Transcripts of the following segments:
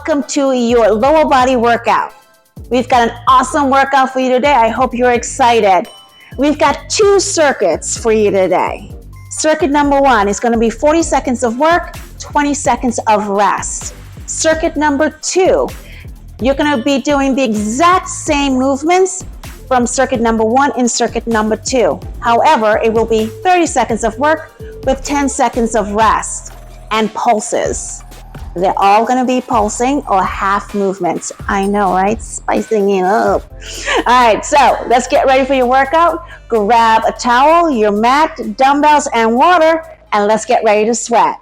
welcome to your lower body workout. We've got an awesome workout for you today. I hope you're excited. We've got 2 circuits for you today. Circuit number 1 is going to be 40 seconds of work, 20 seconds of rest. Circuit number 2, you're going to be doing the exact same movements from circuit number 1 in circuit number 2. However, it will be 30 seconds of work with 10 seconds of rest and pulses. They're all going to be pulsing or half movements. I know, right? Spicing it up. All right, so let's get ready for your workout. Grab a towel, your mat, dumbbells, and water, and let's get ready to sweat.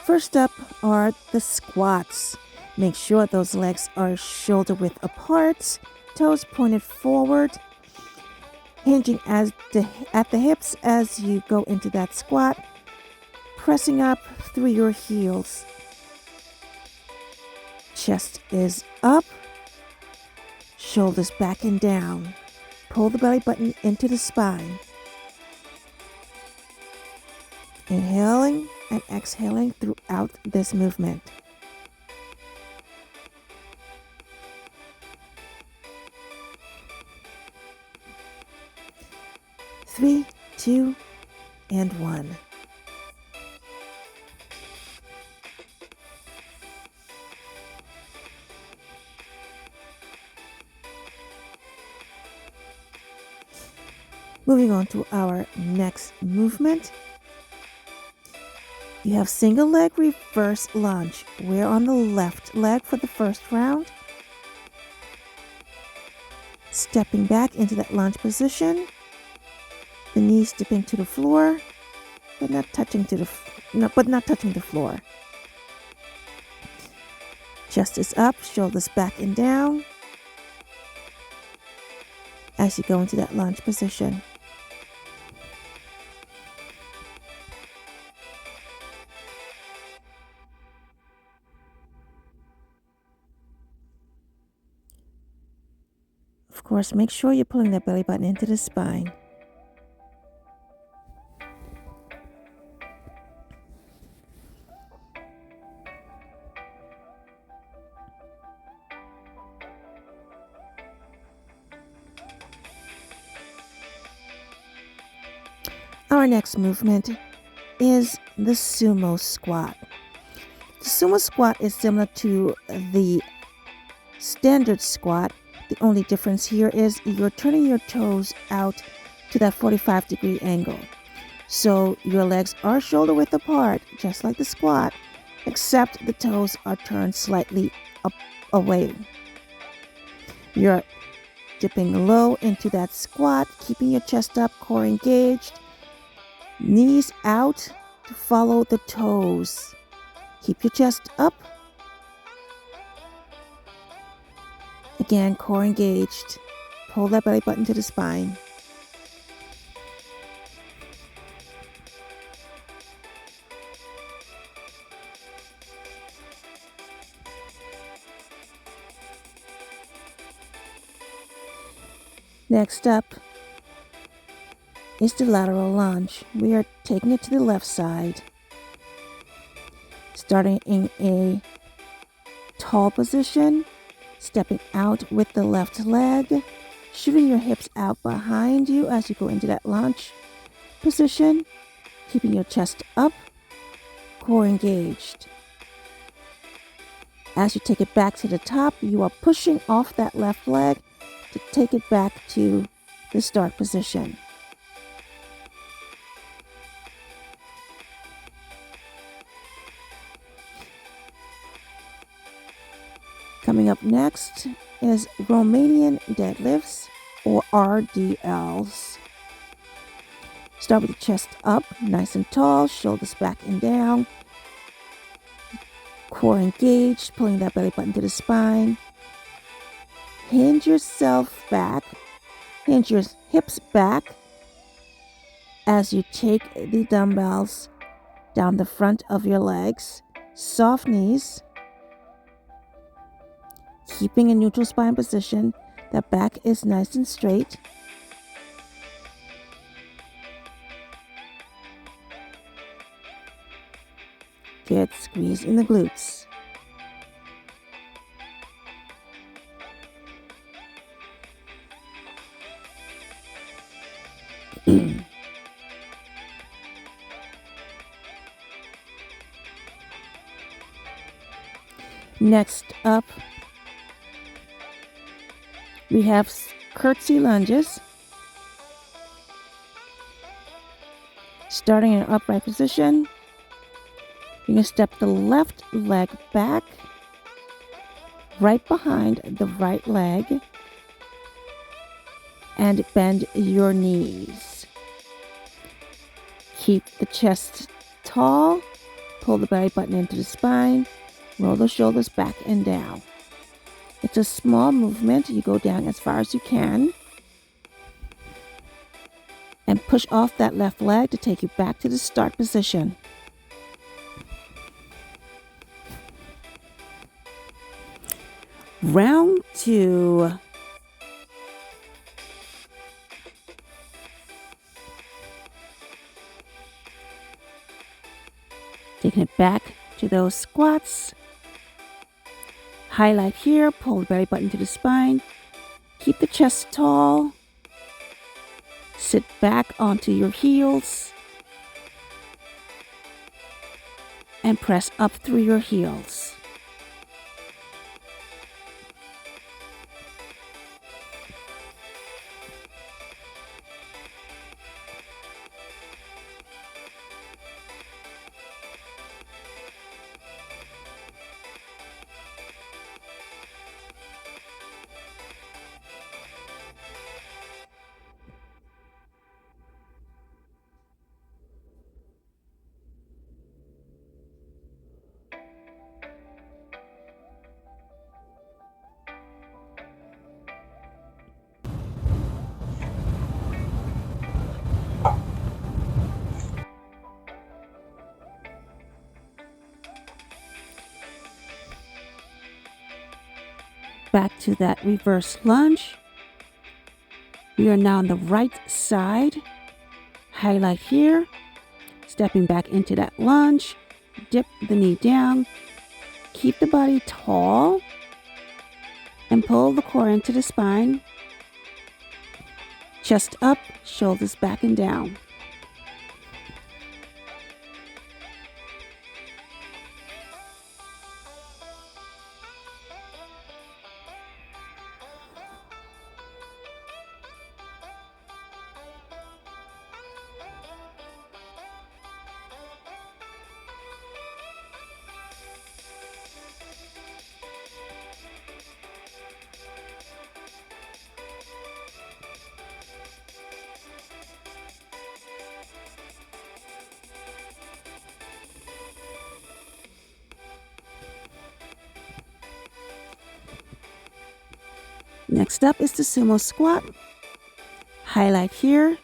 First up are the squats. Make sure those legs are shoulder width apart, toes pointed forward, hinging at the hips as you go into that squat, pressing up through your heels. Chest is up, shoulders back and down. Pull the belly button into the spine. Inhaling and exhaling throughout this movement. Three, 2, and 1. Moving on to our next movement. You have single leg reverse lunge. We're on the left leg for the first round. Stepping back into that lunge position. The knees dipping to the floor, but not touching the floor. Chest is up, shoulders back and down. as you go into that lunge position. Of course, make sure you're pulling that belly button into the spine. Our next movement is the sumo squat. The sumo squat is similar to the standard squat. The only difference here is you're turning your toes out to that 45-degree angle. So your legs are shoulder width apart, just like the squat, except the toes are turned slightly up away. You're dipping low into that squat, keeping your chest up, core engaged, knees out to follow the toes. Keep your chest up. Again, core engaged. Pull that belly button to the spine. Next up is the lateral lunge. We are taking it to the left side. Starting in a tall position, stepping out with the left leg, shooting your hips out behind you as you go into that lunge position, keeping your chest up, core engaged. As you take it back to the top, you are pushing off that left leg to take it back to the start position. Coming up next is Romanian deadlifts, or RDLs. Start with the chest up, nice and tall, shoulders back and down. Core engaged, pulling that belly button to the spine. Hinge yourself back, hinge your hips back as you take the dumbbells down the front of your legs. Soft knees. Keeping a neutral spine position. That back is nice and straight. Good, squeeze in the glutes. Next up, we have curtsy lunges. Starting in an upright position, you're going to step the left leg back, right behind the right leg, and bend your knees. Keep the chest tall, pull the belly button into the spine, roll the shoulders back and down. It's a small movement. You go down as far as you can and push off that left leg to take you back to the start position. Round 2. Taking it back to those squats. Highlight here, pull the belly button to the spine. Keep the chest tall. Sit back onto your heels. And press up through your heels. back to that reverse lunge. We are now on the right side. Highlight here. Stepping back into that lunge. Dip the knee down. Keep the body tall. And pull the core into the spine. Chest up, shoulders back and down. Next up is the sumo squat. Highlight here.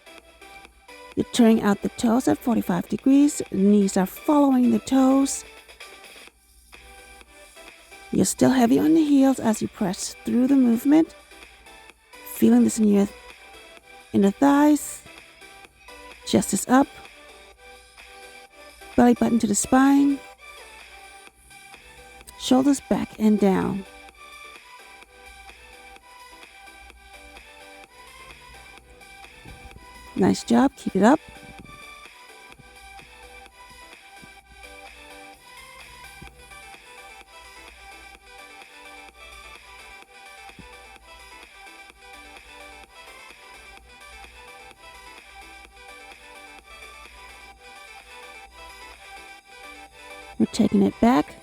You're turning out the toes at 45 degrees. Knees are following the toes. You're still heavy on the heels as you press through the movement. Feeling this in the thighs. Chest is up. Belly button to the spine. Shoulders back and down. Nice job. Keep it up. We're taking it back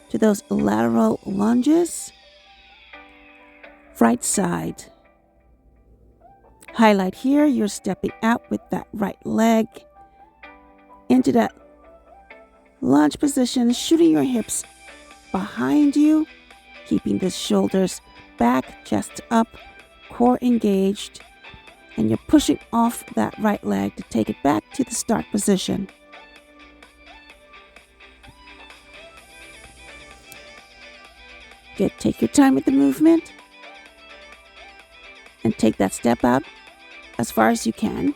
to those lateral lunges. Right side. Highlight here, you're stepping out with that right leg into that lunge position, shooting your hips behind you, keeping the shoulders back, chest up, core engaged, and you're pushing off that right leg to take it back to the start position. Good, take your time with the movement and take that step out as far as you can.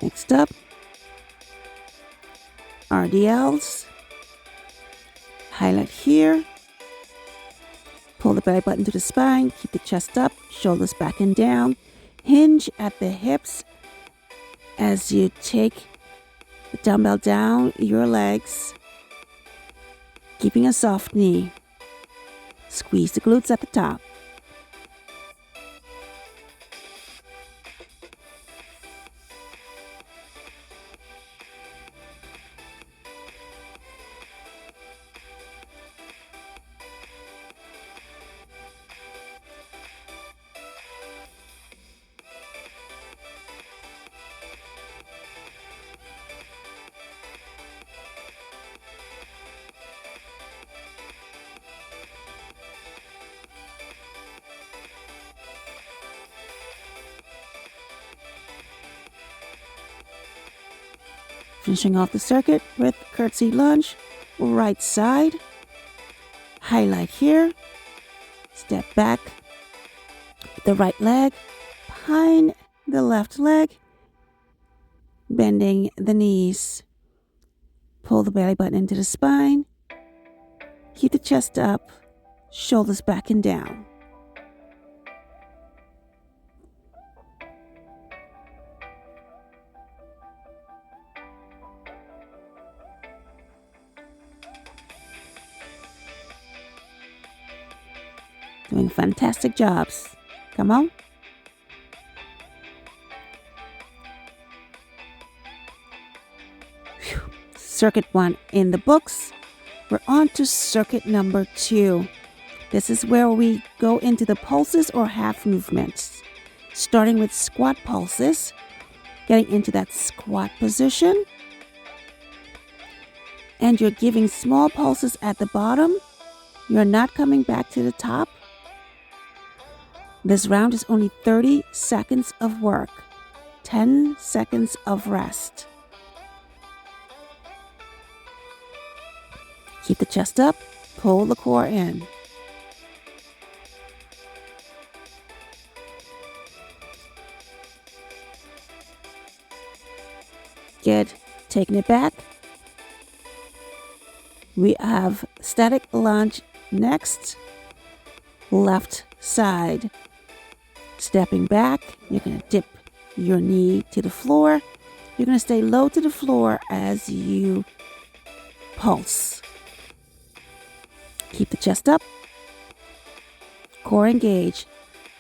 Next up, RDLs. Highlight here. Pull the belly button to the spine. Keep the chest up, shoulders back and down. Hinge at the hips as you take the dumbbell down your legs, keeping a soft knee. Squeeze the glutes at the top. Finishing off the circuit with curtsy lunge, right side. Highlight here. Step back. The right leg behind the left leg. Bending the knees. Pull the belly button into the spine. Keep the chest up. Shoulders back and down. Doing fantastic jobs. Come on. Whew. Circuit 1 in the books. We're on to circuit number 2. This is where we go into the pulses or half movements. Starting with squat pulses. getting into that squat position. And you're giving small pulses at the bottom. You're not coming back to the top. This round is only 30 seconds of work, 10 seconds of rest. Keep the chest up, pull the core in. Good. Taking it back. We have static lunge next. Left side. Stepping back, you're going to dip your knee to the floor. You're going to stay low to the floor as you pulse. Keep the chest up. Core engage.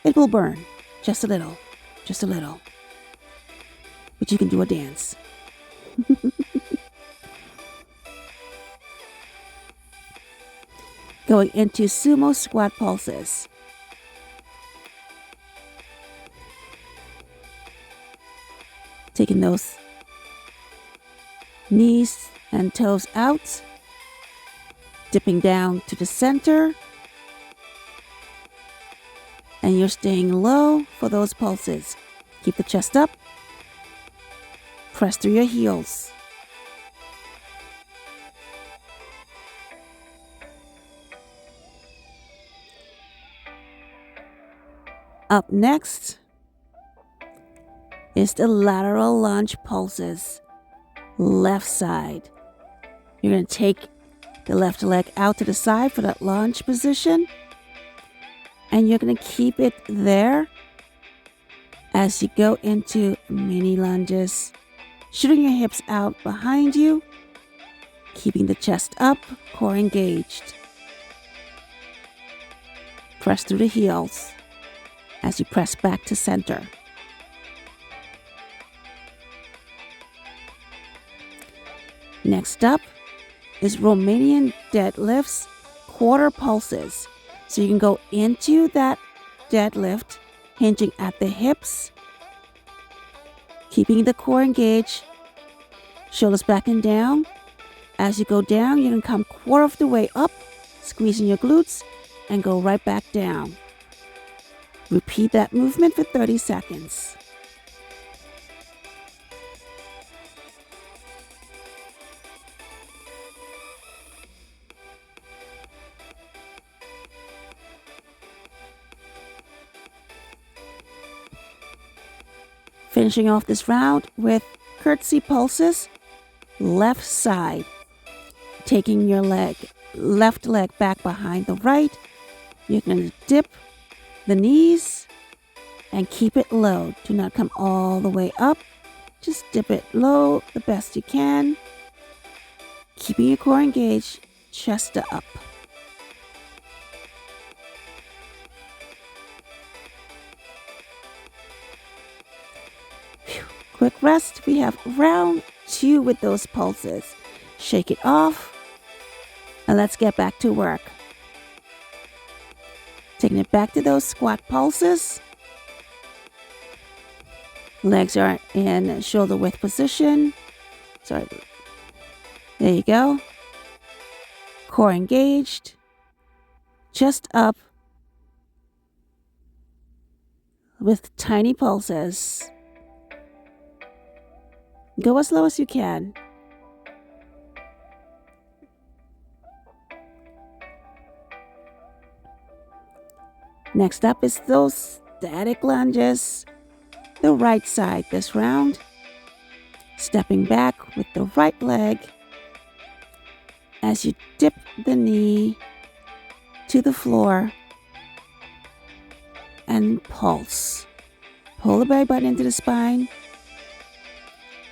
It will burn. Just a little. Just a little. But you can do a dance. Going into sumo squat pulses. Taking those knees and toes out. Dipping down to the center. And you're staying low for those pulses. Keep the chest up. Press through your heels. Up next is the lateral lunge pulses. Left side. You're going to take the left leg out to the side for that lunge position. And you're going to keep it there as you go into mini lunges. Shooting your hips out behind you. Keeping the chest up, core engaged. Press through the heels as you press back to center. Next up is Romanian deadlifts, quarter pulses. So you can go into that deadlift, hinging at the hips, keeping the core engaged, shoulders back and down. As you go down, you can come quarter of the way up, squeezing your glutes, and go right back down. Repeat that movement for 30 seconds. Finishing off this round with curtsy pulses, left side. Taking your left leg back behind the right. You're going to dip the knees and keep it low. Do not come all the way up. Just dip it low the best you can. Keeping your core engaged, chest up. Quick rest. We have round 2 with those pulses. Shake it off. And let's get back to work. Taking it back to those squat pulses. Legs are in shoulder width position. Sorry. There you go. Core engaged. Chest up. With tiny pulses. Go as low as you can. Next up is those static lunges. The right side this round. Stepping back with the right leg as you dip the knee to the floor and pulse. Pull the belly button into the spine.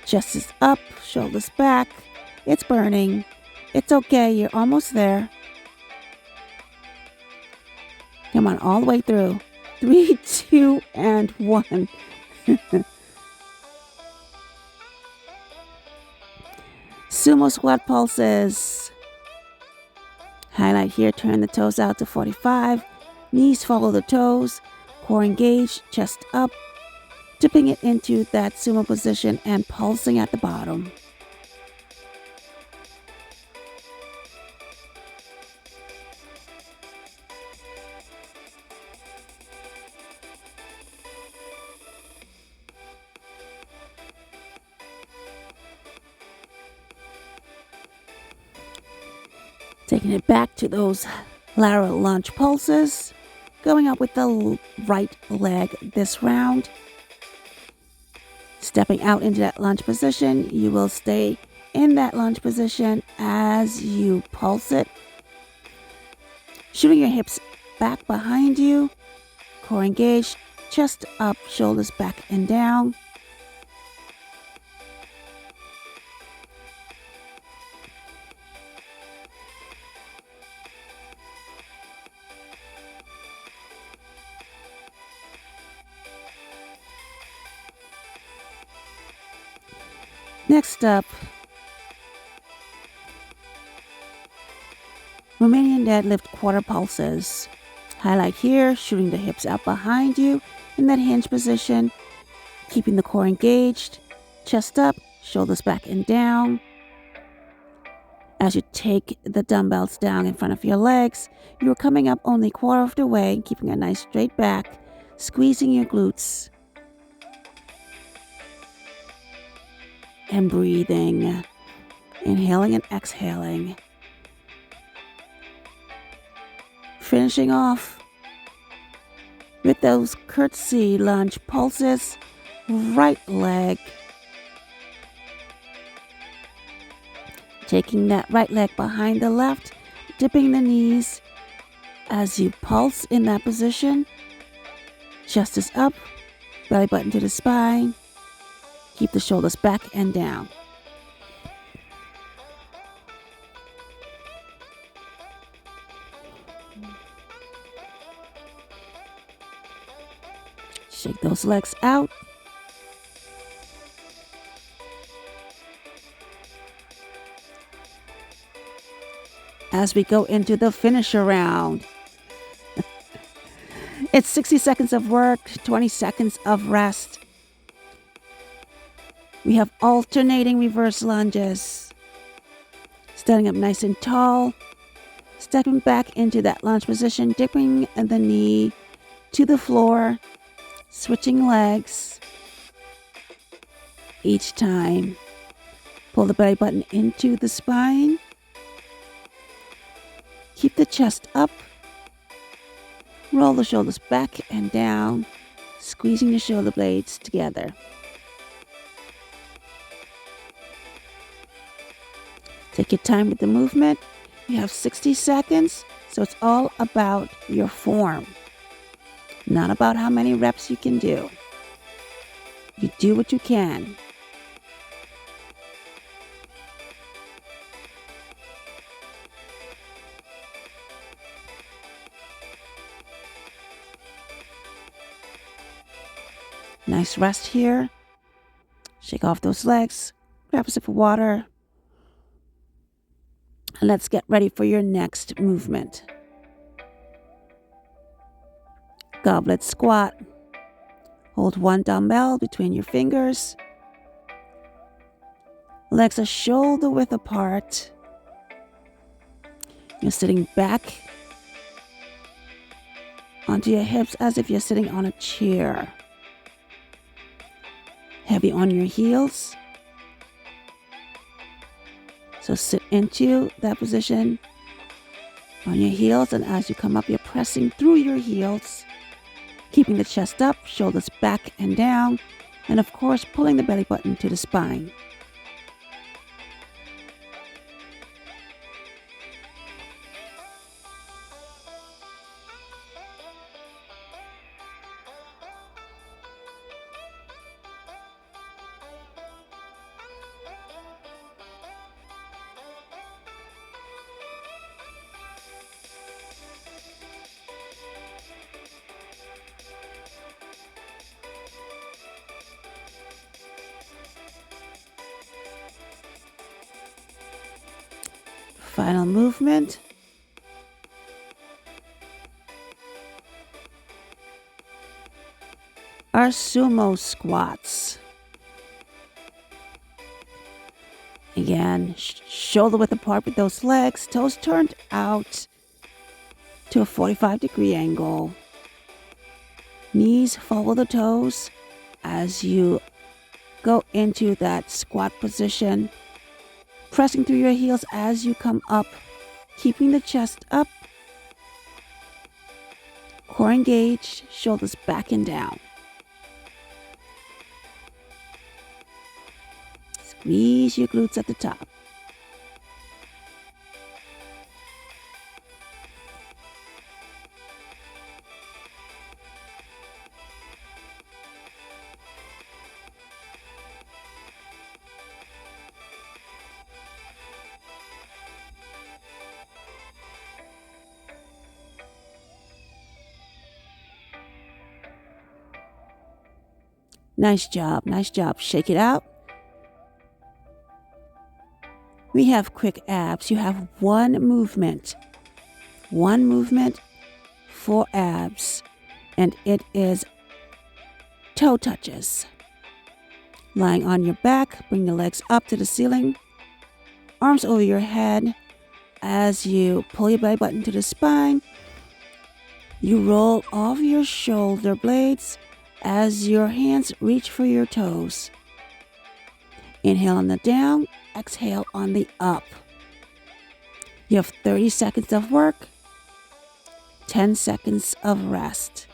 Chest is up, shoulders back. It's burning. It's okay, you're almost there. Come on, all the way through. 3, 2, and 1. Sumo squat pulses. Highlight here, turn the toes out to 45. Knees follow the toes. Core engaged, chest up. dipping it into that sumo position and pulsing at the bottom. Taking it back to those lateral lunge pulses, going up with the right leg this round. Stepping out into that lunge position, you will stay in that lunge position as you pulse it. Shooting your hips back behind you, core engaged, chest up, shoulders back and down. Next up, Romanian deadlift quarter pulses. Highlight here, shooting the hips out behind you in that hinge position, keeping the core engaged, chest up, shoulders back and down. As you take the dumbbells down in front of your legs, you're coming up only a quarter of the way, keeping a nice straight back, squeezing your glutes, and breathing, inhaling and exhaling. Finishing off with those curtsy lunge pulses, right leg. Taking that right leg behind the left, dipping the knees as you pulse in that position. Chest is up, belly button to the spine. Keep the shoulders back and down. Shake those legs out. As we go into the finisher round. It's 60 seconds of work, 20 seconds of rest. We have alternating reverse lunges. Standing up nice and tall. Stepping back into that lunge position, dipping the knee to the floor. Switching legs. Each time, pull the belly button into the spine. Keep the chest up. Roll the shoulders back and down, squeezing the shoulder blades together. Take your time with the movement. You have 60 seconds, so it's all about your form, not about how many reps you can do. You do what you can. Nice rest here. Shake off those legs. Grab a sip of water. And let's get ready for your next movement. Goblet squat. Hold one dumbbell between your fingers. Legs are shoulder width apart. You're sitting back onto your hips as if you're sitting on a chair. Heavy on your heels. So sit into that position on your heels, and as you come up, you're pressing through your heels, keeping the chest up, shoulders back and down, and of course, pulling the belly button to the spine. Final movement. our sumo squats. Again, shoulder width apart with those legs, toes turned out to a 45-degree angle. Knees follow the toes as you go into that squat position, pressing through your heels as you come up, keeping the chest up, core engaged, shoulders back and down. Squeeze your glutes at the top. Nice job, nice job. Shake it out. We have quick abs. You have one movement for abs, and it is toe touches. Lying on your back, bring the legs up to the ceiling, arms over your head. As you pull your belly button to the spine, you roll off your shoulder blades as your hands reach for your toes. Inhale on the down, exhale on the up. You have 30 seconds of work, 10 seconds of rest.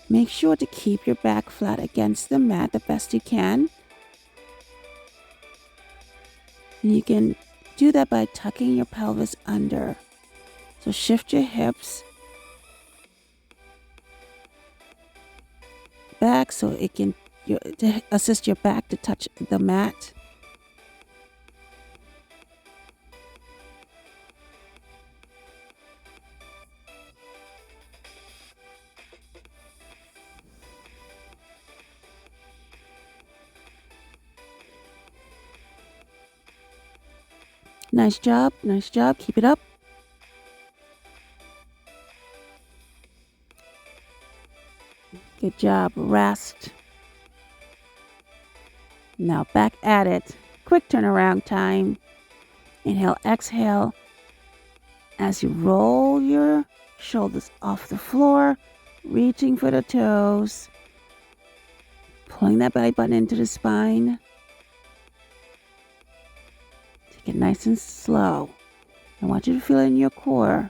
Make sure to keep your back flat against the mat the best you can. And you can do that by tucking your pelvis under. So shift your hips back so it can to assist your back to touch the mat. Nice job, nice job. Keep it up. Good job. Rest. Now back at it. Quick turnaround time. Inhale, exhale. As you roll your shoulders off the floor, reaching for the toes, pulling that belly button into the spine. Take it nice and slow. I want you to feel it in your core.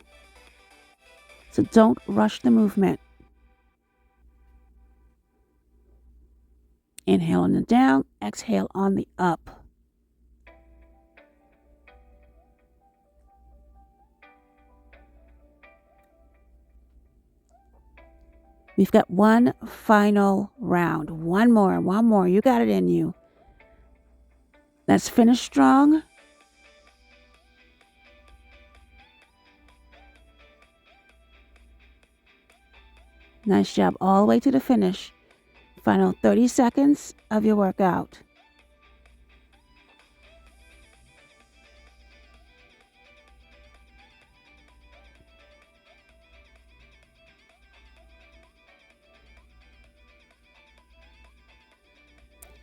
So don't rush the movement. Inhale on the down, exhale on the up. We've got one final round. One more. You got it in you. Let's finish strong. Nice job all the way to the finish. Final 30 seconds of your workout.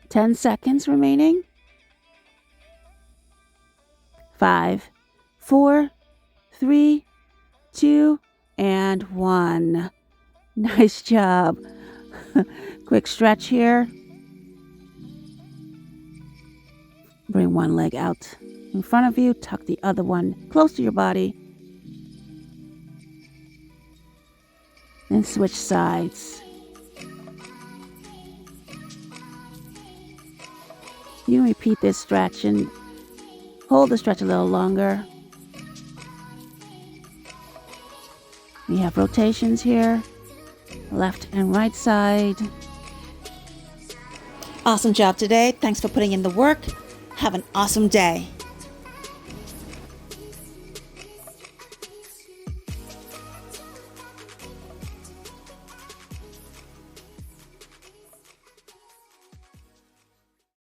Ten seconds remaining. 5, 4, 3, 2, and 1. Nice job. Quick stretch here. Bring one leg out in front of you. Tuck the other one close to your body. And switch sides. You can repeat this stretch and hold the stretch a little longer. We have rotations here. Left and right side. Awesome job today. Thanks for putting in the work. Have an awesome day.